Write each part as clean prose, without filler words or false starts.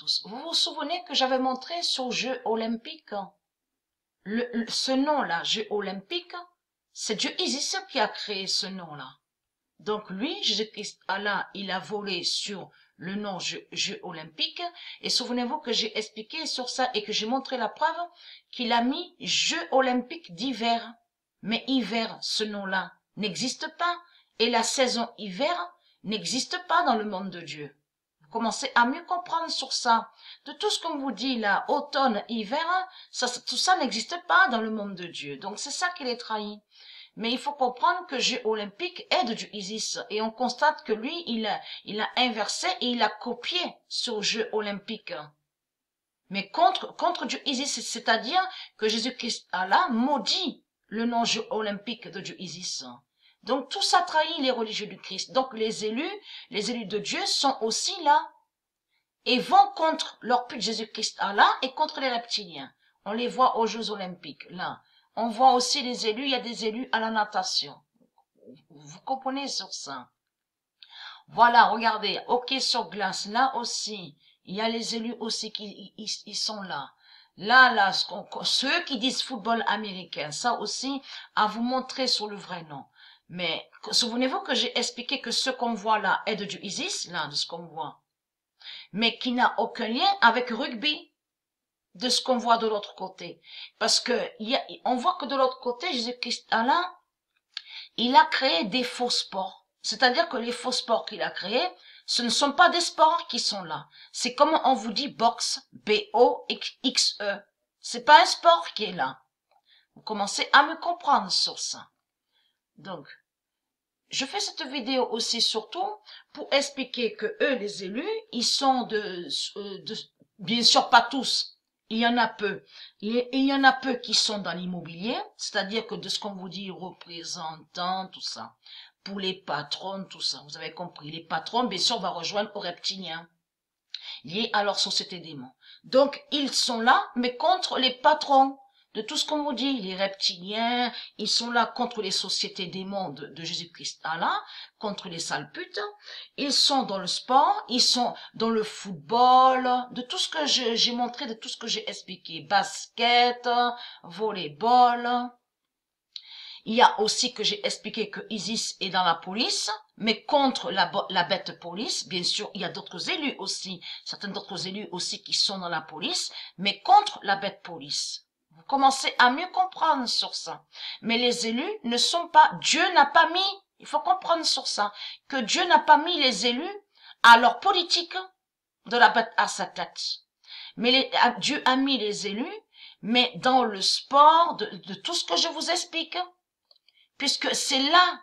tous. Vous vous souvenez que j'avais montré sur Jeux olympiques, ce nom-là, Jeux olympiques, c'est Dieu Isis qui a créé ce nom-là. Donc lui, Jésus-Christ, Allah, il a volé sur le nom Jeux olympiques. Et souvenez-vous que j'ai expliqué sur ça et que j'ai montré la preuve qu'il a mis Jeux olympiques d'hiver. Mais hiver, ce nom-là, n'existe pas. Et la saison hiver n'existe pas dans le monde de Dieu. Vous commencez à mieux comprendre sur ça. De tout ce qu'on vous dit là, automne, hiver, tout ça n'existe pas dans le monde de Dieu. Donc c'est ça qu'il est trahi. Mais il faut comprendre que Jeux olympiques est de Dieu Isis. Et on constate que lui, il a inversé et il a copié sur Jeux olympiques. Mais contre Dieu Isis, c'est-à-dire que Jésus-Christ Allah maudit le nom Jeux olympiques de Dieu Isis. Donc tout ça trahit les religieux du Christ. Donc les élus de Dieu sont aussi là et vont contre leur pute Jésus-Christ Allah et contre les reptiliens. On les voit aux Jeux olympiques, là. On voit aussi les élus, il y a des élus à la natation. Vous comprenez sur ça? Voilà, regardez, hockey sur glace, là aussi, il y a les élus aussi qui ils sont là. Là, ceux qui disent football américain, ça aussi, à vous montrer sur le vrai nom. Mais souvenez-vous que j'ai expliqué que ce qu'on voit là est de Dieu Isis, là, de ce qu'on voit, mais qui n'a aucun lien avec rugby, de ce qu'on voit de l'autre côté. Parce que on voit que de l'autre côté, Jésus-Christ Allah, il a créé des faux sports. C'est-à-dire que les faux sports qu'il a créés, ce ne sont pas des sports qui sont là. C'est comme on vous dit boxe, B-O-X-E. C'est pas un sport qui est là. Vous commencez à me comprendre sur ça. Donc, je fais cette vidéo aussi surtout pour expliquer que eux, les élus, ils sont bien sûr pas tous, il y en a peu. Il y en a peu qui sont dans l'immobilier, c'est-à-dire que de ce qu'on vous dit, représentants, tout ça. Pour les patrons, tout ça, vous avez compris. Les patrons, bien sûr, vont rejoindre aux reptiliens, liés à leur société démon. Donc, ils sont là, mais contre les patrons. De tout ce qu'on vous dit, les reptiliens, ils sont là contre les sociétés démons de Jésus-Christ Allah, contre les sales putes. Ils sont dans le sport, ils sont dans le football, de tout ce que j'ai montré, de tout ce que j'ai expliqué. Basket, volleyball. Il y a aussi que j'ai expliqué que Isis est dans la police, mais contre la bête police. Bien sûr, il y a d'autres élus aussi, certains d'autres élus aussi qui sont dans la police, mais contre la bête police. Vous commencez à mieux comprendre sur ça. Mais les élus ne sont pas, Dieu n'a pas mis, il faut comprendre sur ça, que Dieu n'a pas mis les élus à leur politique de la bête à sa tête. Mais Dieu a mis les élus, mais dans le sport, de tout ce que je vous explique. Puisque c'est là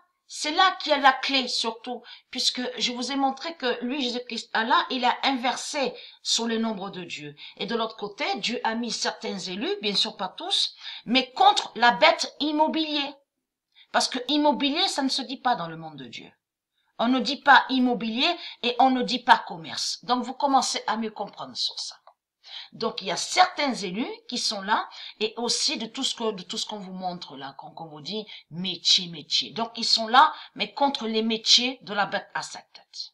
qu'il y a la clé surtout, puisque je vous ai montré que lui, Jésus-Christ Allah, il a inversé sur le nombre de Dieu. Et de l'autre côté, Dieu a mis certains élus, bien sûr pas tous, mais contre la bête immobilier. Parce que immobilier, ça ne se dit pas dans le monde de Dieu. On ne dit pas immobilier et on ne dit pas commerce. Donc vous commencez à mieux comprendre sur ça. Donc il y a certains élus qui sont là et aussi de tout ce qu'on vous montre là, qu'on vous dit métier. Donc ils sont là, mais contre les métiers de la bête à sa tête.